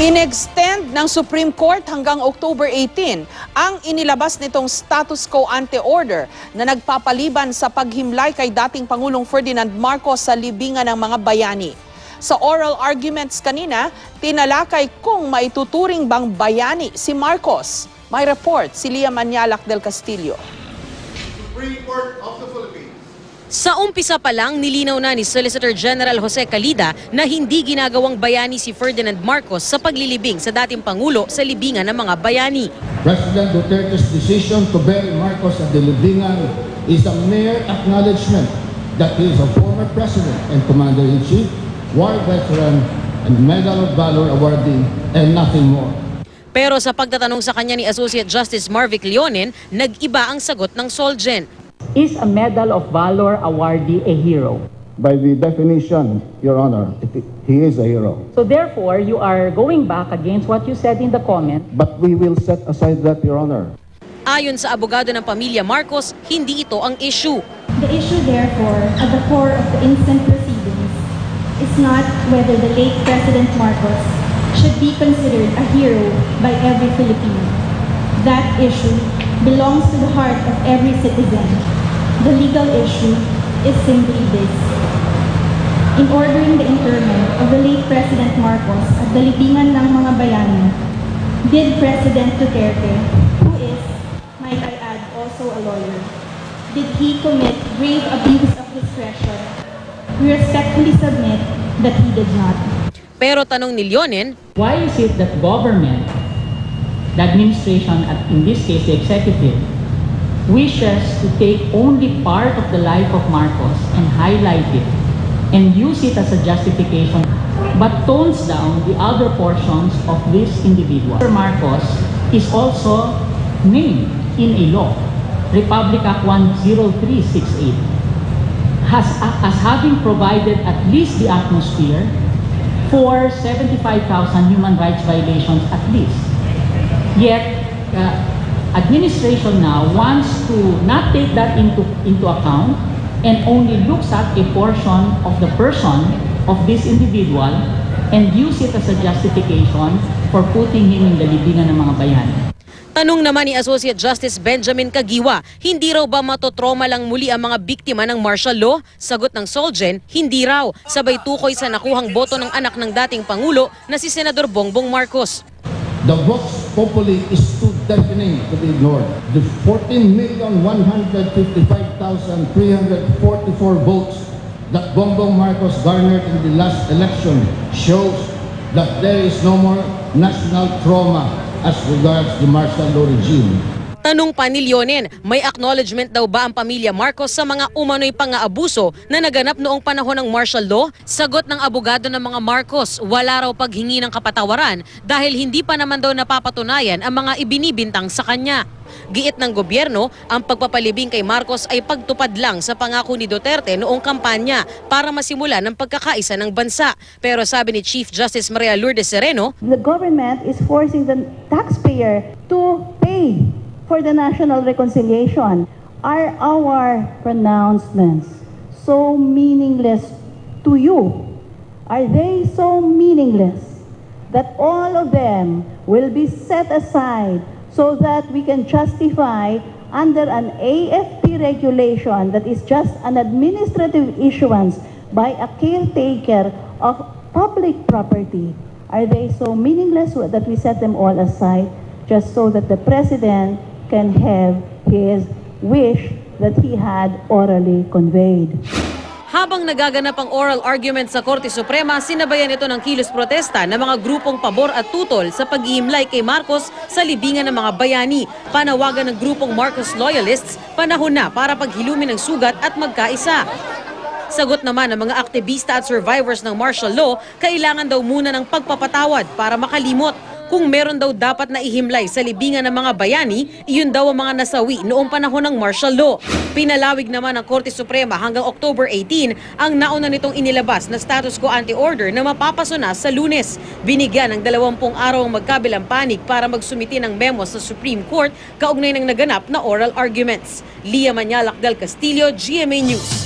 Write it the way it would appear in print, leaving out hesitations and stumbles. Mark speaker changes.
Speaker 1: Inextend ng Supreme Court hanggang October 18 ang inilabas nitong status quo ante order na nagpapaliban sa paghimlay kay dating Pangulong Ferdinand Marcos sa libingan ng mga bayani. Sa oral arguments kanina, tinalakay kung maituturing bang bayani si Marcos. May report si Lia Manialac del Castillo.
Speaker 2: Supreme Court of the Philippines.
Speaker 3: Sa umpisa pa lang, nilinaw na ni Solicitor General Jose Calida na hindi ginagawang bayani si Ferdinand Marcos sa paglilibing sa dating Pangulo sa libingan ng mga bayani.
Speaker 4: President Duterte's decision to bury Marcos at the libingan is a mere acknowledgement that he is a former president and commander-in-chief, war veteran, and Medal of Valor awardee, and nothing more.
Speaker 3: Pero sa pagtatanong sa kanya ni Associate Justice Marvic Leonen, nag-iba ang sagot ng Solgen.
Speaker 5: Is a Medal of Valor awardee a hero?
Speaker 4: By the definition, Your Honor, he is a hero.
Speaker 5: So therefore, you are going back against what you said in the comment.
Speaker 4: But we will set aside that, Your Honor.
Speaker 3: Ayon sa abogado ng pamilya Marcos, hindi ito ang issue.
Speaker 6: The issue therefore, at the core of the instant proceedings, is not whether the late President Marcos should be considered a hero by every Filipino. That issue belongs to the heart of every citizen. The legal issue is simply this. In ordering the interment of the late President Marcos at the libingan ng mga bayani, did President Duterte, who is, might I add, also a lawyer, did he commit grave abuse of discretion? We respectfully submit that he did not.
Speaker 3: Pero tanong ni Leonen,
Speaker 5: Why is it that government, the administration, at in this case the executive, wishes to take only part of the life of Marcos and highlight it and use it as a justification, but tones down the other portions of this individual? Marcos is also named in a law, Republic Act 10368, as having provided at least the atmosphere for 75,000 human rights violations at least. Yet, administration now wants to not take that into account and only looks at a portion of the person of this individual and use it as a justification for putting him in the libingan ng mga bayani.
Speaker 3: tanong naman ni Associate Justice Benjamin Caguioa, hindi raw ba matotroma lang muli ang mga biktima ng martial law? Sagot ng Solgen, hindi raw. Sabay tukoy sa nakuhang boto ng anak ng dating Pangulo na si Senador Bongbong Marcos.
Speaker 4: The vox populi is too deafening to be ignored. The 14,155,344 votes that Bongbong Marcos garnered in the last election shows that there is no more national trauma as regards the martial law regime.
Speaker 3: Tanong pa ni Leonen, may acknowledgement daw ba ang pamilya Marcos sa mga umano'y pang-aabuso na naganap noong panahon ng martial law? Sagot ng abogado ng mga Marcos, wala raw paghingi ng kapatawaran dahil hindi pa naman daw napapatunayan ang mga ibinibintang sa kanya. Giit ng gobyerno, ang pagpapalibing kay Marcos ay pagtupad lang sa pangako ni Duterte noong kampanya para masimula ng pagkakaisa ng bansa. Pero sabi ni Chief Justice Maria Lourdes Sereno,
Speaker 7: the government is forcing the taxpayer to pay for the national reconciliation. Are our pronouncements so meaningless to you? Are they so meaningless that all of them will be set aside so that we can justify under an AFP regulation that is just an administrative issuance by a caretaker of public property? Are they so meaningless that we set them all aside just so that the President can have his wish that he had orally conveyed?
Speaker 3: Habang nagaganap ang oral argument sa Korte Suprema, sinabayan ito ng kilos protesta ng mga grupong pabor at tutol sa paghihimlay kay Marcos sa libingan ng mga bayani. Panawagan ng grupong Marcos loyalists, panahon na para paghilumin ng sugat at magkaisa. Sagot naman ng mga aktivista at survivors ng martial law, kailangan daw muna ng pagpapatawad para makalimot. Kung meron daw dapat na ihimlay sa libingan ng mga bayani, iyon daw ang mga nasawi noong panahon ng martial law. Pinalawig naman ng Korte Suprema hanggang October 18 ang nauna nitong inilabas na status quo ante order na mapapaso na sa Lunes. Binigyan ng 20 araw ang magkabilang panig para magsumiti ng memo sa Supreme Court kaugnay ng naganap na oral arguments. Lia Manialac del Castillo, GMA News.